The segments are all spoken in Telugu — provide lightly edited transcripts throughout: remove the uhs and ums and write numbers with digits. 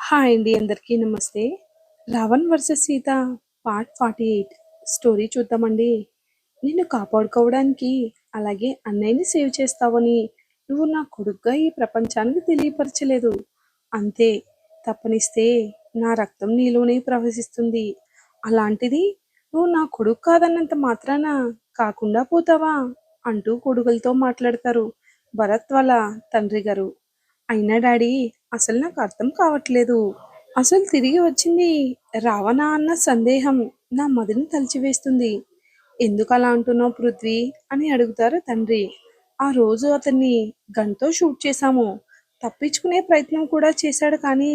హాయ్ అండి, అందరికీ నమస్తే. 'Ravan versus Sita' part 48 story చూద్దామండి. నిన్ను కాపాడుకోవడానికి, అలాగే అన్నయ్యని సేవ్ చేస్తావని నువ్వు నా కొడుకుగా ఈ ప్రపంచానికి తెలియపరచలేదు. అంతే, తప్పనిస్తే నా రక్తం నీలోనే ప్రవహిస్తుంది. అలాంటిది నువ్వు నా కొడుకు కాదన్నంత మాత్రాన కాకుండా పోతావా అంటూ కొడుకులతో మాట్లాడతారు భరత్ వాళ్ళ తండ్రి గారు. అయినా డాడీ, అసలు నాకు అర్థం కావట్లేదు. అసలు తిరిగి వచ్చింది రావణా అన్న సందేహం నా మదిని తలిచివేస్తుంది. ఎందుకు అలా అంటున్నావు పృథ్వీ అని అడుగుతారు తండ్రి. ఆ రోజు అతన్ని గన్తో షూట్ చేశాము. తప్పించుకునే ప్రయత్నం కూడా చేశాడు, కానీ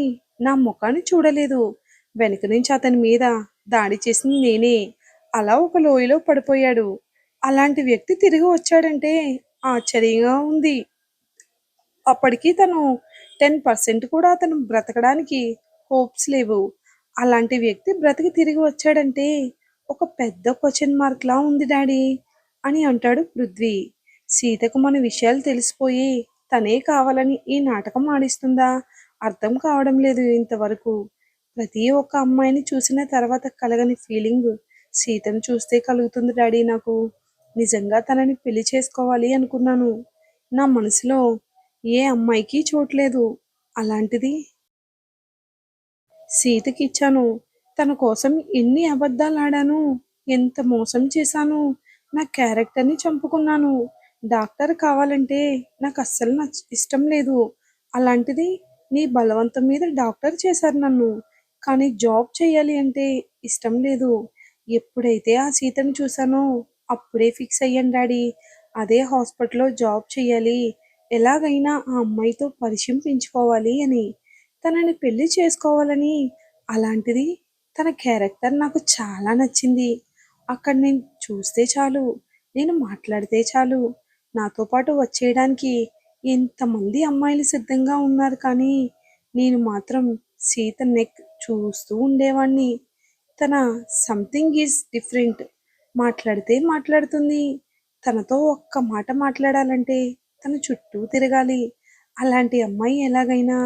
నా ముఖాన్ని చూడలేదు. వెనక నుంచి అతని మీద దాడి చేసింది నేనే. అలా ఒక లోయలో పడిపోయాడు. అలాంటి వ్యక్తి తిరిగి వచ్చాడంటే ఆశ్చర్యంగా ఉంది. అప్పటికి తను 10% కూడా అతను బ్రతకడానికి హోప్స్ లేవు. అలాంటి వ్యక్తి బ్రతికి తిరిగి వచ్చాడంటే ఒక పెద్ద క్వశ్చన్ మార్క్ లా ఉంది డాడీ అని అంటాడు పృథ్వీ. సీతకు మన విషయాలు తెలిసిపోయి తనే కావాలని ఈ నాటకం ఆడిస్తుందా అర్థం కావడం లేదు ఇంతవరకు. ప్రతి ఒక్క అమ్మాయిని చూసిన తర్వాత కలగని ఫీలింగ్ సీతను చూస్తే కలుగుతుంది డాడీ నాకు. నిజంగా తనని పెళ్లి చేసుకోవాలి అనుకున్నాను. నా మనసులో ఏ అమ్మాయికి చోట్లేదు. అలాంటిది సీతకిచ్చాను. తన కోసం ఎన్ని అబద్ధాలాడాను, ఎంత మోసం చేశాను, నా క్యారెక్టర్ని చంపుకున్నాను. డాక్టర్ కావాలంటే నాకు అస్సలు ఇష్టం లేదు. అలాంటిది నీ బలవంతం మీద డాక్టర్ చేశారు నన్ను. కానీ జాబ్ చేయాలి అంటే ఇష్టం లేదు. ఎప్పుడైతే ఆ సీతను చూశానో అప్పుడే ఫిక్స్ అయ్యాను డాడీ. అదే హాస్పిటల్లో జాబ్ చేయాలి, ఎలాగైనా ఆ అమ్మాయితో పరిచయం పెంచుకోవాలి అని, తనని పెళ్లి చేసుకోవాలని. అలాంటిది తన క్యారెక్టర్ నాకు చాలా నచ్చింది. అక్కడ నేను చూస్తే చాలు, నేను మాట్లాడితే చాలు, నాతో పాటు వచ్చేయడానికి ఎంతమంది అమ్మాయిలు సిద్ధంగా ఉన్నారు, కానీ నేను మాత్రం సీత నెక్ చూస్తూ ఉండేవాణ్ణి. తన సంథింగ్ ఈజ్ డిఫరెంట్. మాట్లాడితే మాట్లాడుతుంది. తనతో ఒక్క మాట మాట్లాడాలంటే తన చుట్టూ తిరగాలి. అలాంటి అమ్మాయి ఎలాగైనా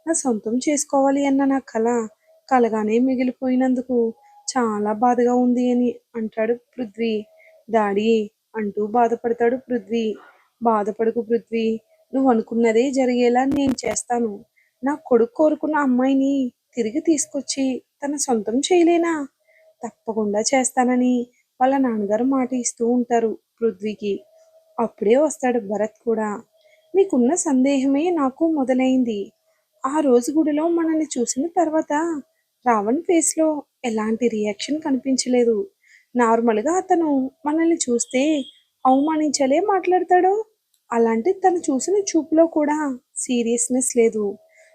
నా సొంతం చేసుకోవాలి అన్న నా కల కలగానే మిగిలిపోయినందుకు చాలా బాధగా ఉంది అని అంటాడు పృథ్వీ. డాడీ అంటూ బాధపడతాడు పృథ్వీ. బాధపడకు పృథ్వీ, నువ్వు అనుకున్నదే జరిగేలా నేను చేస్తాను. నా కొడుకు కోరుకున్న అమ్మాయిని తిరిగి తీసుకొచ్చి తన సొంతం చేయలేనా? తప్పకుండా చేస్తానని వాళ్ళ నాన్నగారు మాట ఇస్తూ ఉంటారు పృథ్వీకి. అప్పుడే వస్తాడు భరత్ కూడా. మీకున్న సందేహమే నాకు మొదలైంది. ఆ రోజు గుడిలో మనల్ని చూసిన తర్వాత రావణ్ ఫేస్లో ఎలాంటి రియాక్షన్ కనిపించలేదు. నార్మల్గా అతను మనల్ని చూస్తే అవమానించలే మాట్లాడతాడు. అలాంటి తను చూసిన చూపులో కూడా సీరియస్నెస్ లేదు.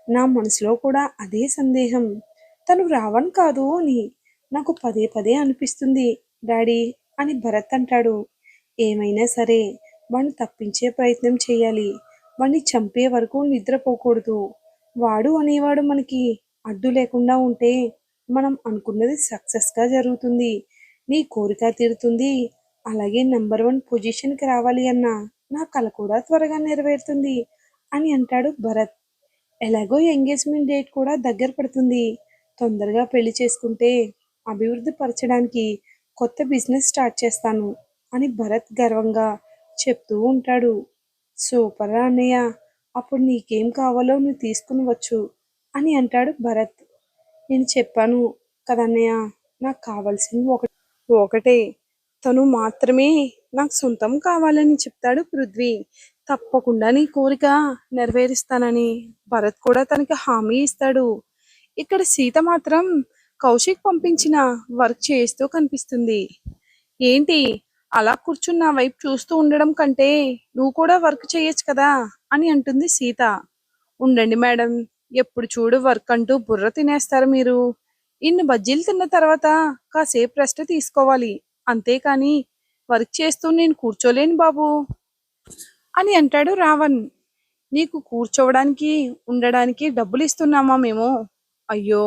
నా మనసులో కూడా అదే సందేహం. తను రావణ్ కాదు అని నాకు పదే పదే అనిపిస్తుంది డాడీ అని భరత్ అంటాడు. ఏమైనా సరే వాణ్ణి తప్పించే ప్రయత్నం చేయాలి. వాణ్ణి చంపే వరకు నిద్రపోకూడదు. వాడు అనేవాడు మనకి అడ్డు లేకుండా ఉంటే మనం అనుకున్నది సక్సెస్గా జరుగుతుంది. నీ కోరిక తీరుతుంది. అలాగే నెంబర్ 1 పొజిషన్కి రావాలి అన్న నా కల కూడా త్వరగా నెరవేరుతుంది అని అంటాడు భరత్. ఎలాగో ఎంగేజ్మెంట్ డేట్ కూడా దగ్గర పడుతుంది. తొందరగా పెళ్లి చేసుకుంటే అభివృద్ధి పరచడానికి కొత్త బిజినెస్ స్టార్ట్ చేస్తాను అని భరత్ గర్వంగా చెప్తూ ఉంటాడు. సూపర్ అన్నయ్య, అప్పుడు నీకేం కావాలో నువ్వు తీసుకుని వచ్చు అని అంటాడు భరత్. నేను చెప్పాను కదన్నయ్య, నాకు కావాల్సింది ఒకటే, తను మాత్రమే నాకు సొంతం కావాలని చెప్తాడు పృథ్వీ. తప్పకుండా నీ కోరిక నెరవేరుస్తానని భరత్ కూడా తనకి హామీ ఇస్తాడు. ఇక్కడ సీత మాత్రం కౌశిక్ పంపించిన వర్క్ చేస్తూ కనిపిస్తుంది. ఏంటి అలా కూర్చున్న వైపు చూస్తూ ఉండడం కంటే నువ్వు కూడా వర్క్ చేయొచ్చు కదా అని అంటుంది సీత. ఉండండి మేడం, ఎప్పుడు చూడు వర్క్ అంటూ బుర్ర తినేస్తారు మీరు. ఇన్ని బజ్జీలు తిన్న తర్వాత కాసేపు రెస్ట్ తీసుకోవాలి, అంతేకాని వర్క్ చేస్తూ నేను కూర్చోలేను బాబు అని అంటాడు రావణ్. నీకు కూర్చోవడానికి ఉండడానికి డబ్బులు ఇస్తున్నామా మేము? అయ్యో,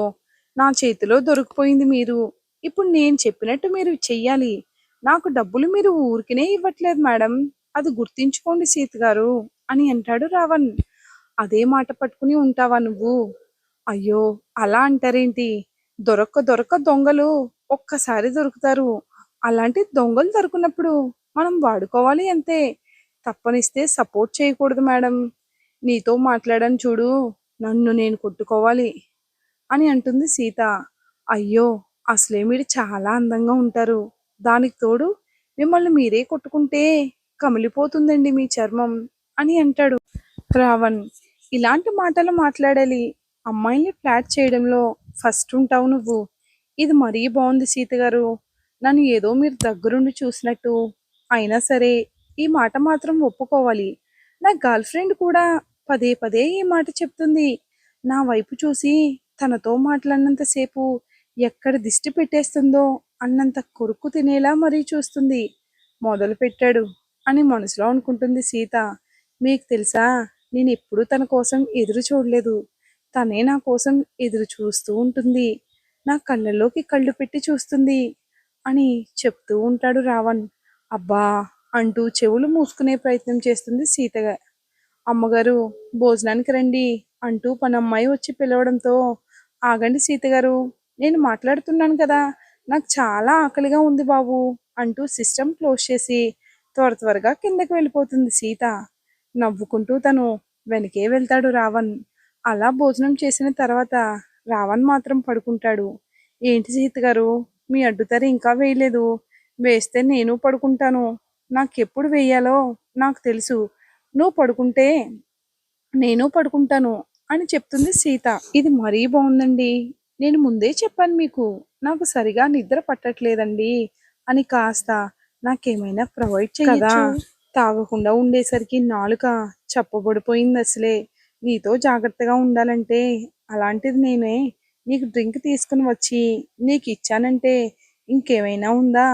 నా చేతిలో దొరికిపోయింది మీరు. ఇప్పుడు నేను చెప్పినట్టు మీరు చెయ్యాలి. నాకు డబ్బులు మీరు ఊరికినే ఇవ్వట్లేదు మేడం, అది గుర్తించుకోండి సీత గారు అని అంటాడు రావణ్. అదే మాట పట్టుకుని ఉంటావా నువ్వు? అయ్యో! అలా అంటారేంటి? దొరక్క దొరక్క దొంగలు ఒక్కసారి దొరుకుతారు. అలాంటి దొంగలు దొరికినప్పుడు మనం వాడుకోవాలి అంతే. తప్పనిస్తే సపోర్ట్ చేయకూడదు మేడం. నీతో మాట్లాడాను చూడు, నన్ను నేను కొట్టుకోవాలి అని అంటుంది సీత. అయ్యో! అసలే మీరు చాలా అందంగా ఉంటారు. దానికి తోడు మిమ్మల్ని మీరే కొట్టుకుంటే కమిలిపోతుందండి మీ చర్మం అని అంటాడు. రావణ్, ఇలాంటి మాటలు మాట్లాడాలి. అమ్మాయిల్ని ఫ్లాట్ చేయడంలో ఫస్ట్ ఉంటావు నువ్వు. ఇది మరీ బాగుంది సీత గారు. నన్ను ఏదో మీరు దగ్గరుండి చూసినట్టు. అయినా సరే ఈ మాట మాత్రం ఒప్పుకోవాలి. నా గర్ల్ ఫ్రెండ్ కూడా పదే పదే ఈ మాట చెప్తుంది. నా వైపు చూసి తనతో మాట్లాడినంతసేపు ఎక్కడ దిష్టి పెట్టేస్తుందో అన్నంత కొరుకు తినేలా మరీ చూస్తుంది. మొదలు పెట్టాడు అని మనసులో అనుకుంటుంది సీత. మీకు తెలుసా, నేనెప్పుడూ తన కోసం ఎదురు చూడలేదు. తనే నా కోసం ఎదురు చూస్తూ ఉంటుంది. నా కళ్ళల్లోకి కళ్ళు పెట్టి చూస్తుంది అని చెప్తూ ఉంటాడు రావణ్. అబ్బా అంటూ చెవులు మూసుకునే ప్రయత్నం చేస్తుంది సీతగా. అమ్మగారు, భోజనానికి రండి అంటూ పనమ్మాయి వచ్చి పిలవడంతో, ఆగండి సీతగారు, నేను మాట్లాడుతున్నాను కదా, నాకు చాలా ఆకలిగా ఉంది బాబు అంటూ సిస్టమ్ క్లోజ్ చేసి త్వర త్వరగా కిందకి వెళ్ళిపోతుంది సీత. నవ్వుకుంటూ తను వెనకే వెళ్తాడు రావణ్. అలా భోజనం చేసిన తర్వాత రావణ్ మాత్రం పడుకుంటాడు. ఏంటి సీత గారు, మీ అడ్డుతెర ఇంకా వేయలేదు? వేస్తే నేను పడుకుంటాను. నాకెప్పుడు వేయాలో నాకు తెలుసు. నువ్వు పడుకుంటే నేను పడుకుంటాను అని చెప్తుంది సీత. ఇది మరీ బాగుందండి. నేను ముందే చెప్పాను మీకు, నాకు సరిగా నిద్ర పట్టట్లేదండి అని. కాస్త నాకేమైనా ప్రొవైడ్ కదా చెయ్యొచ్చు. తాగకుండా ఉండేసరికి నాలుక చప్పబడిపోయింది అసలే. నీతో జాగ్రత్తగా ఉండాలంటే అలాంటిది నేనే నీకు డ్రింక్ తీసుకుని వచ్చి నీకు ఇచ్చానంటే ఇంకేమైనా ఉందా?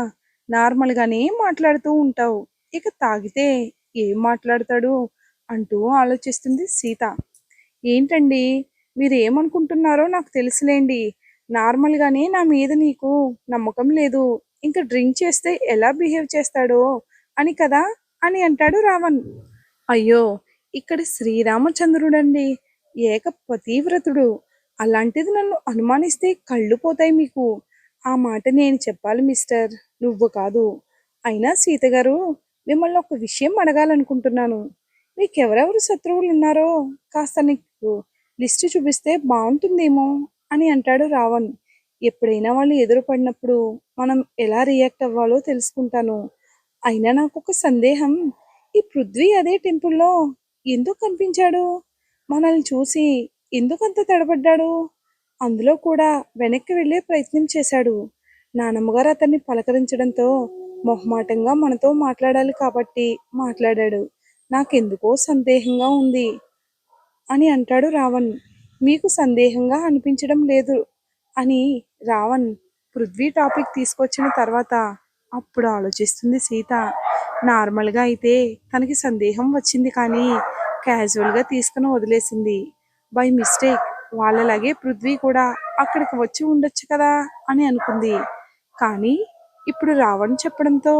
నార్మల్గానే మాట్లాడుతూ ఉంటావు, ఇక తాగితే ఏం మాట్లాడతాడు అంటూ ఆలోచిస్తుంది సీత. ఏంటండి, మీరేమనుకుంటున్నారో నాకు తెలుసులేండి. నార్మల్గానే నా మీద నీకు నమ్మకం లేదు, ఇంకా డ్రింక్ చేస్తే ఎలా బిహేవ్ చేస్తాడో అని కదా అని అంటాడు రావణ్. అయ్యో! ఇక్కడ శ్రీరామచంద్రుడండి, ఏక పతివ్రతుడు. అలాంటిది నన్ను అనుమానిస్తే కళ్ళు పోతాయి మీకు. ఆ మాట నేను చెప్పాలి మిస్టర్, నువ్వు కాదు. అయినా సీత గారు, మిమ్మల్ని ఒక విషయం అడగాలనుకుంటున్నాను. మీకెవరెవరు శత్రువులున్నారో కాస్త నీకు లిస్టు చూపిస్తే బాగుంటుందేమో అని అంటాడు రావణ్. ఎప్పుడైనా వాళ్ళు ఎదురుపడినప్పుడు మనం ఎలా రియాక్ట్ అవ్వాలో తెలుసుకుంటాను. అయినా నాకొక సందేహం. ఈ పృథ్వీ అదే టెంపుల్లో ఎందుకు కనిపించాడు? మనల్ని చూసి ఎందుకంత తడబడ్డాడు? అందులో కూడా వెనక్కి వెళ్ళే ప్రయత్నం చేశాడు. నానమ్మగారు అతన్ని పలకరించడంతో మొహమాటంగా మనతో మాట్లాడాలి కాబట్టి మాట్లాడాడు. నాకెందుకో సందేహంగా ఉంది అని అంటాడు రావణ్. మీకు సందేహంగా అనిపించడం లేదు అని రావణ్ పృథ్వీ టాపిక్ తీసుకొచ్చిన తర్వాత అప్పుడు ఆలోచిస్తుంది సీత. నార్మల్గా అయితే తనకి సందేహం వచ్చింది కానీ క్యాజువల్గా తీసుకుని వదిలేసింది. బై మిస్టేక్ వాళ్ళలాగే పృథ్వీ కూడా అక్కడికి వచ్చి ఉండొచ్చు కదా అని అనుకుంది. కానీ ఇప్పుడు రావణ్ చెప్పడంతో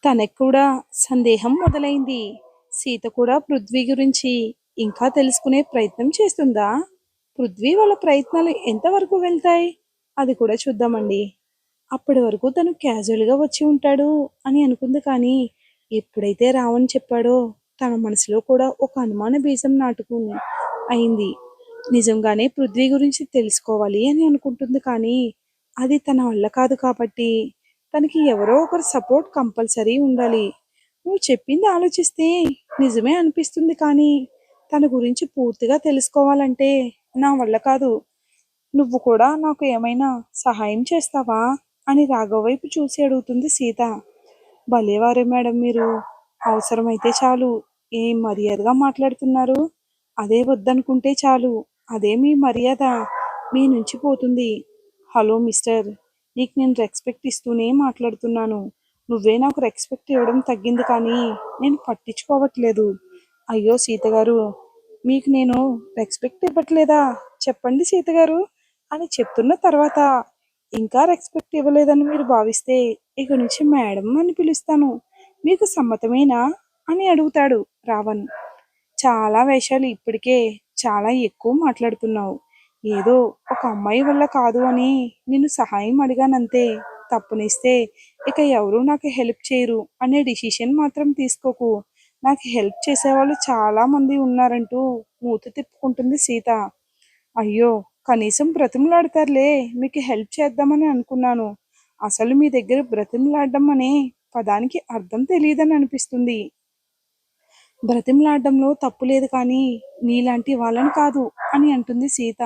తనకు కూడా సందేహం మొదలైంది. సీత కూడా పృథ్వీ గురించి ఇంకా తెలుసుకునే ప్రయత్నం చేస్తుందా? పృథ్వీ వాళ్ళ ప్రయత్నాలు ఎంతవరకు వెళ్తాయి అది కూడా చూద్దామండి. అప్పటి వరకు తను క్యాజువల్గా వచ్చి ఉంటాడు అని అనుకుంది కానీ ఎప్పుడైతే రావణ్ చెప్పాడో తన మనసులో కూడా ఒక అనుమాన బీజం నాటుకుని అయింది. నిజంగానే పృథ్వీ గురించి తెలుసుకోవాలి అని అనుకుంటుంది కానీ అది తన వల్ల కాదు కాబట్టి తనకి ఎవరో ఒకరు సపోర్ట్ కంపల్సరీ ఉండాలి. నువ్వు చెప్పింది ఆలోచిస్తే నిజమే అనిపిస్తుంది కానీ తన గురించి పూర్తిగా తెలుసుకోవాలంటే నా వల్ల కాదు. నువ్వు కూడా నాకు ఏమైనా సహాయం చేస్తావా అని రాఘవ వైపు చూసి అడుగుతుంది సీత. భలేవారే మేడం మీరు, అవసరమైతే చాలు. ఏం మర్యాదగా మాట్లాడుతున్నారు. అదే వద్దనుకుంటే చాలు, అదే మీ మర్యాద మీ నుంచి పోతుంది. హలో మిస్టర్, నీకు నేను రెస్పెక్ట్ ఇస్తూనే మాట్లాడుతున్నాను. నువ్వే నాకు రెస్పెక్ట్ ఇవ్వడం తగ్గింది కానీ నేను పట్టించుకోవట్లేదు. అయ్యో సీత గారు, మీకు నేను రెస్పెక్ట్ ఇవ్వట్లేదా? చెప్పండి సీత గారు అని చెప్తున్న తర్వాత ఇంకా రెస్పెక్ట్ ఇవ్వలేదని మీరు భావిస్తే ఇక నుంచి మేడం అని పిలుస్తాను. మీకు సమ్మతమేనా అని అడుగుతాడు రావణ్. చాలా వేషాలు ఇప్పటికే చాలా ఎక్కువ మాట్లాడుతున్నావు. ఏదో ఒక అమ్మాయి వల్ల కాదు అని నిన్ను సహాయం అడిగానంతే. తప్పునిస్తే ఇక ఎవరు నాకు హెల్ప్ చేయరు అనే డిసిషన్ మాత్రం తీసుకోకు. నాకు హెల్ప్ చేసేవాళ్ళు చాలా మంది ఉన్నారంటూ మూతి తిప్పుకుంటుంది సీత. అయ్యో! కనీసం బ్రతిమలాడతారులే మీకు హెల్ప్ చేద్దామని అనుకున్నాను. అసలు మీ దగ్గర బ్రతిమలాడడం అనే పదానికి అర్థం తెలీదని అనిపిస్తుంది. బ్రతిమలాడడంలో తప్పు లేదు కానీ నీలాంటి వాళ్ళని కాదు అని అంటుంది సీత.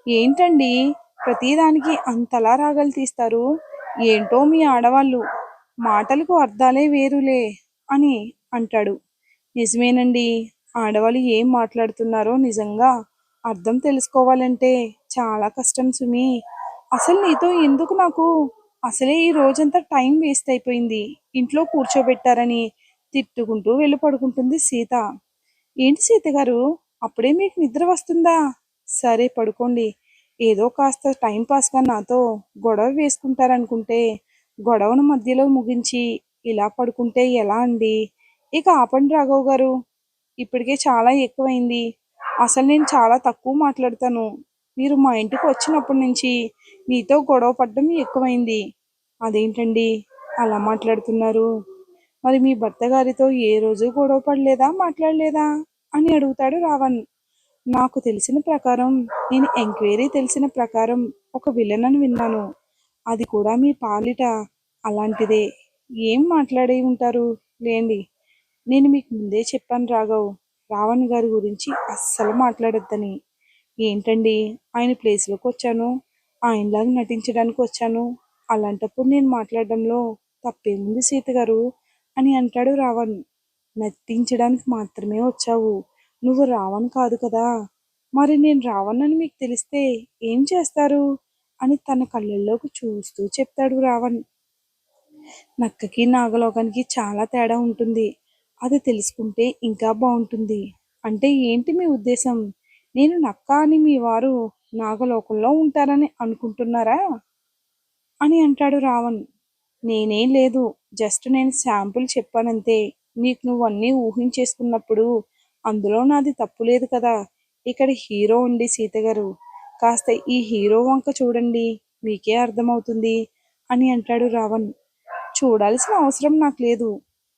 ఏంటండి ప్రతిదానికి అంతలా రాగాలు తీస్తారు? ఏంటో మీ ఆడవాళ్ళు మాటలకు అర్థాలే వేరులే అని అంటాడు. నిజమేనండి. ఆడవాళ్ళు ఏం మాట్లాడుతున్నారో నిజంగా అర్థం తెలుసుకోవాలంటే చాలా కష్టం సుమి. అసలు నీతో ఎందుకు నాకు అసలే ఈ రోజంతా టైం వేస్ట్ అయిపోయింది. ఇంట్లో కూర్చోబెట్టారని తిట్టుకుంటూ వెళ్ళి పడుకుంటుంది సీత. ఏంటి సీత గారు అప్పుడే మీకు నిద్ర వస్తుందా? సరే పడుకోండి. ఏదో కాస్త టైం పాస్‌గా నాతో గొడవ వేసుకుంటారనుకుంటే, గొడవను మధ్యలో ముగించి ఇలా పడుకుంటే ఎలా అండి? ఇక ఆపండి రాఘవ్ గారు. ఇప్పటికే చాలా ఎక్కువైంది. అసలు నేను చాలా తక్కువ మాట్లాడతాను. మీరు మా ఇంటికి వచ్చినప్పటి నుంచి మీతో గొడవ పడడం ఎక్కువైంది. అదేంటండి అలా మాట్లాడుతున్నారు? మరి మీ భర్త గారితో ఏ రోజు గొడవ పడలేదా? మాట్లాడలేదా? అని అడుగుతాడు రావణ్. నాకు తెలిసిన ప్రకారం నేను ఎంక్వైరీ తెలిసిన ప్రకారం ఒక విలన్ అని విన్నాను. అది కూడా మీ పాలిట అలాంటిదే. ఏం మాట్లాడి ఉంటారు లేండి. నేను మీకు ముందే చెప్పాను రాఘవ్. రావణ్ గారి గురించి అస్సలు మాట్లాడొద్దని. ఏంటండి ఆయన ప్లేస్‌లోకి వచ్చాను. ఆయనలాగా నటించడానికి వచ్చాను. అలాంటప్పుడు నేను మాట్లాడడంలో తప్పేముంది సీత గారు అని అంటాడు రావణ్. నటించడానికి మాత్రమే వచ్చావు. నువ్వు రావణ్ కాదు కదా! మరి నేను రావణ్ అని మీకు తెలిస్తే ఏం చేస్తారు? అని తన కళ్ళల్లోకి చూస్తూ చెప్తాడు రావణ్. నక్కకి నాగలోకానికి చాలా తేడా ఉంటుంది. అది తెలుసుకుంటే ఇంకా బావుంటుంది. అంటే ఏంటి మీ ఉద్దేశం? నేను నక్క అని మీ వారు నాగలోకంలో ఉంటారని అనుకుంటున్నారా? అని అంటాడు రావణ్. నేనేం లేదు. జస్ట్ నేను శాంపుల్ చెప్పానంతే. నీకు నువ్వన్నీ ఊహించేసుకున్నప్పుడు అందులో నాది తప్పు లేదు కదా! ఇక్కడ హీరో ఉండి సీత గారు. కాస్త ఈ హీరో వంక చూడండి. మీకే అర్థమవుతుంది అని అంటాడు రావణ్. చూడాల్సిన అవసరం నాకు లేదు.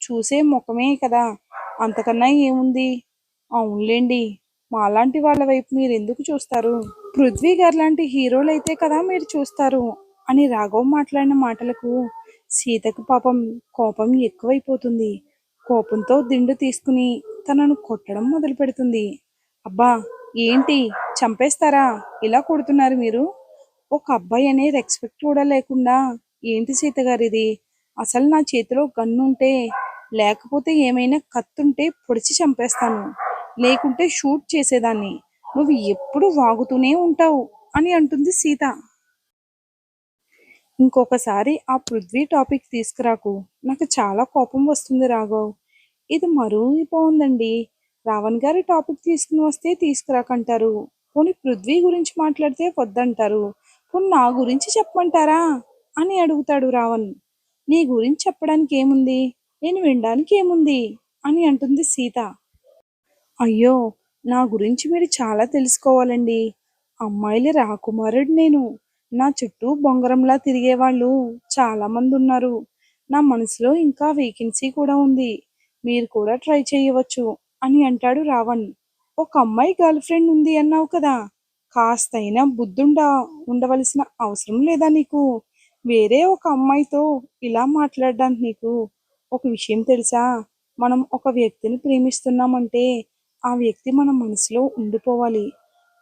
చూసే ముఖమే కదా! అంతకన్నా ఏముంది? అవునులెండి. మాలాంటి వాళ్ళ వైపు మీరెందుకు చూస్తారు? పృథ్వీ గారిలాంటి హీరోలైతే కదా మీరు చూస్తారు అని రాఘవ్ మాట్లాడిన మాటలకు సీతకు పాపం కోపం ఎక్కువైపోతుంది. కోపంతో దిండు తీసుకుని తనను కొట్టడం మొదలు పెడుతుంది. అబ్బా! ఏంటి చంపేస్తారా? ఇలా కొడుతున్నారు మీరు? ఒక అబ్బాయి అనే రెస్పెక్ట్ కూడా లేకుండా ఏంటి సీత గారిది? అసలు నా చేతిలో గన్నుంటే లేకపోతే ఏమైనా కత్తుంటే పొడిచి చంపేస్తాను. లేకుంటే షూట్ చేసేదాన్ని. నువ్వు ఎప్పుడు వాగుతూనే ఉంటావు అని అంటుంది సీత. ఇంకొకసారి ఆ పృథ్వీ టాపిక్ తీసుకురాకు. నాకు చాలా కోపం వస్తుంది రాఘవ్. ఇది మరీ బావుందండి. రావణ్ గారి టాపిక్ తీసుకుని వస్తే తీసుకురాకంటారు. పోనీ పృథ్వీ గురించి మాట్లాడితే వద్దంటారు. పోనీ నా గురించి చెప్పమంటారా? అని అడుగుతాడు రావణ్. నీ గురించి చెప్పడానికి ఏముంది? నేను వినడానికి ఏముంది? అని అంటుంది సీత. అయ్యో! నా గురించి మీరు చాలా తెలుసుకోవాలండి. అమ్మాయిల రాకుమారుడు నేను. నా చుట్టూ బొంగరంలా తిరిగేవాళ్ళు చాలామందున్నారు. నా మనసులో ఇంకా వేకెన్సీ కూడా ఉంది. మీరు కూడా ట్రై చేయవచ్చు అని అంటాడు రావణ్. ఒక అమ్మాయి గర్ల్ ఫ్రెండ్ ఉంది అన్నావు కదా! కాస్తైనా ఉండవలసిన అవసరం లేదా నీకు? వేరే ఒక అమ్మాయితో ఇలా మాట్లాడడానికి నీకు ఒక విషయం తెలుసా? మనం ఒక వ్యక్తిని ప్రేమిస్తున్నామంటే ఆ వ్యక్తి మన మనసులో ఉండిపోవాలి.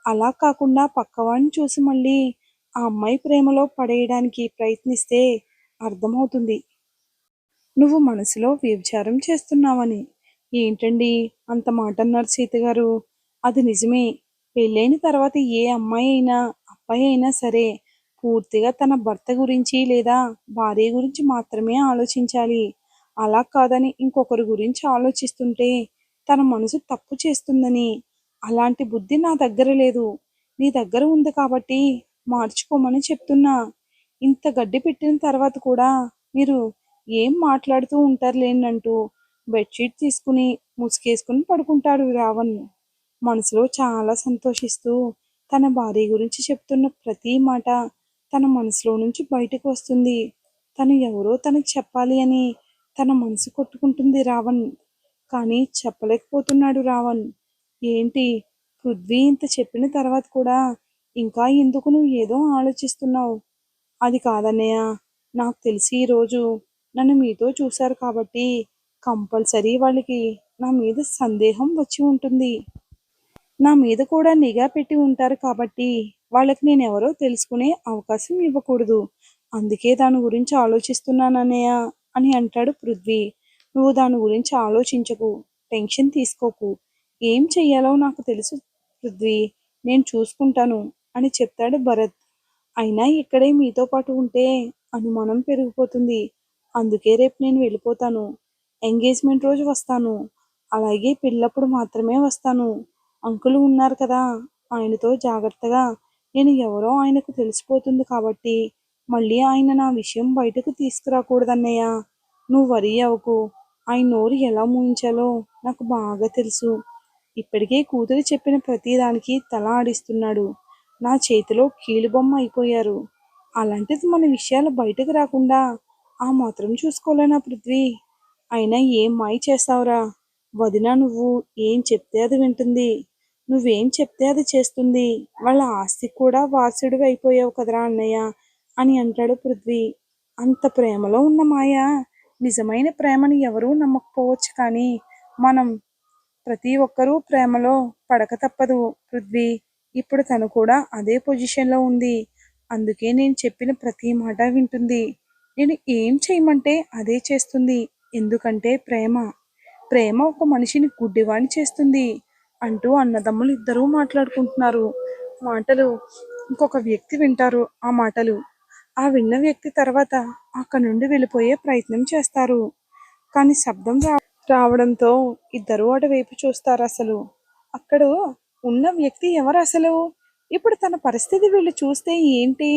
అలా కాకుండా పక్కవాడిని చూసి మళ్ళీ ఆ అమ్మాయి ప్రేమలో పడేయడానికి ప్రయత్నిస్తే అర్థమవుతుంది. నువ్వు మనసులో వ్యభిచారం చేస్తున్నావని. ఏంటండి అంత మాట అన్నారు సీత గారు? అది నిజమే. పెళ్ళైన తర్వాత ఏ అమ్మాయి అయినా, అబ్బాయి అయినా సరే పూర్తిగా తన భర్త గురించి లేదా భార్య గురించి మాత్రమే ఆలోచించాలి. అలా కాదని ఇంకొకరి గురించి ఆలోచిస్తుంటే తన మనసు తప్పు చేస్తుందని. అలాంటి బుద్ధి నా దగ్గర లేదు. నీ దగ్గర ఉంది కాబట్టి మార్చుకోమని చెప్తున్నా. ఇంత గడ్డి పెట్టిన తర్వాత కూడా మీరు ఏం మాట్లాడుతూ ఉంటారులేనంటూ బెడ్‌షీట్ తీసుకుని ముసుగేసుకుని పడుకుంటాడు రావణ్. మనసులో చాలా సంతోషిస్తూ తన భార్య గురించి చెప్తున్న ప్రతి మాట తన మనసులో నుంచి బయటకు వస్తుంది. తను ఎవరో తనకి చెప్పాలి అని తన మనసు కొట్టుకుంటుంది రావణ్. కానీ చెప్పలేకపోతున్నాడు రావణ్. ఏంటి పృథ్వీ ఇంత చెప్పిన తర్వాత కూడా ఇంకా ఎందుకు నువ్వు ఏదో ఆలోచిస్తున్నావు? అది కాదన్నయ్య. నాకు తెలిసి ఈరోజు నన్ను మీతో చూశారు కాబట్టి కంపల్సరీ వాళ్ళకి నా మీద సందేహం వచ్చి ఉంటుంది. నా మీద కూడా నిఘా పెట్టి ఉంటారు కాబట్టి వాళ్ళకి నేనెవరో తెలుసుకునే అవకాశం ఇవ్వకూడదు. అందుకే దాని గురించి ఆలోచిస్తున్నానన్నయ్య అని అంటాడు పృథ్వీ. నువ్వు దాని గురించి ఆలోచించకు, టెన్షన్ తీసుకోకు. ఏం చెయ్యాలో నాకు తెలుసు పృథ్వీ, నేను చూసుకుంటాను అని చెప్తాడు భరత్. అయినా ఇక్కడే మీతో పాటు ఉంటే అనుమానం పెరిగిపోతుంది. అందుకే రేపు నేను వెళ్ళిపోతాను. ఎంగేజ్మెంట్ రోజు వస్తాను. అలాగే పెళ్ళప్పుడు మాత్రమే వస్తాను. అంకుల్ ఉన్నారు కదా, ఆయనతో జాగ్రత్తగా నేను ఎవరో ఆయనకు తెలిసిపోతుంది కాబట్టి మళ్ళీ ఆయన నా విషయం బయటకు తీసుకురాకూడదన్నయ్య. నువ్వు వరీ అవ్వకు. ఆయన నోరు ఎలా మూయించాలో నాకు బాగా తెలుసు. ఇప్పటికే కూతురు చెప్పిన ప్రతిదానికి తల ఆడిస్తున్నాడు. నా చేతిలో కీలుబొమ్మ అయిపోయారు. అలాంటిది మన విషయాలు బయటకు రాకుండా ఆ మాత్రం చూసుకోలేనా పృథ్వీ? అయినా ఏం మాయ చేస్తావురా? వదిన నువ్వు ఏం చెప్తే అది వింటుంది. నువ్వేం చెప్తే అది చేస్తుంది. వాళ్ళ ఆస్తికి కూడా వారసుడివి అయిపోయావు కదరా అన్నయ్య అని అంటాడు పృథ్వీ. అంత ప్రేమలో ఉన్న మాయ నిజమైన ప్రేమని ఎవరూ నమ్మకపోవచ్చు కానీ మనం ప్రతి ఒక్కరూ ప్రేమలో పడక తప్పదు పృథ్వీ. ఇప్పుడు తను కూడా అదే పొజిషన్లో ఉంది. అందుకే నేను చెప్పిన ప్రతి మాట వింటుంది. నేను ఏం చేయమంటే అదే చేస్తుంది. ఎందుకంటే ప్రేమ. ప్రేమ ఒక మనిషిని గుడ్డివాణ్ణి చేస్తుంది అంటూ అన్నదమ్ములు ఇద్దరూ మాట్లాడుకుంటున్నారు. మాటలు ఇంకొక వ్యక్తి వింటారు ఆ మాటలు. ఆ విన్న వ్యక్తి తర్వాత అక్కడి నుండి వెళ్ళిపోయే ప్రయత్నం చేస్తారు. కానీ శబ్దం రావడంతో ఇద్దరూ అటువైపు చూస్తారు. అసలు అక్కడ ఉన్న వ్యక్తి ఎవరు అసలు? ఇప్పుడు తన పరిస్థితి వీళ్ళు చూస్తే ఏంటి?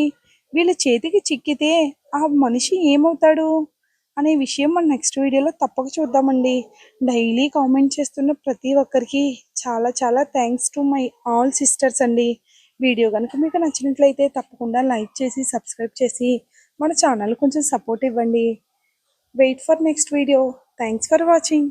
వీళ్ళ చేతికి చిక్కితే ఆ మనిషి ఏమవుతాడు అనే విషయం మనం నెక్స్ట్ వీడియోలో తప్పక చూద్దామండి. డైలీ కామెంట్ చేస్తున్న ప్రతి ఒక్కరికి చాలా చాలా thanks to my all sisters అండి. వీడియో కనుక మీకు నచ్చినట్లయితే తప్పకుండా లైక్ చేసి సబ్స్క్రైబ్ చేసి మన ఛానల్ కొంచెం సపోర్ట్ ఇవ్వండి. Wait for next video. Thanks for watching.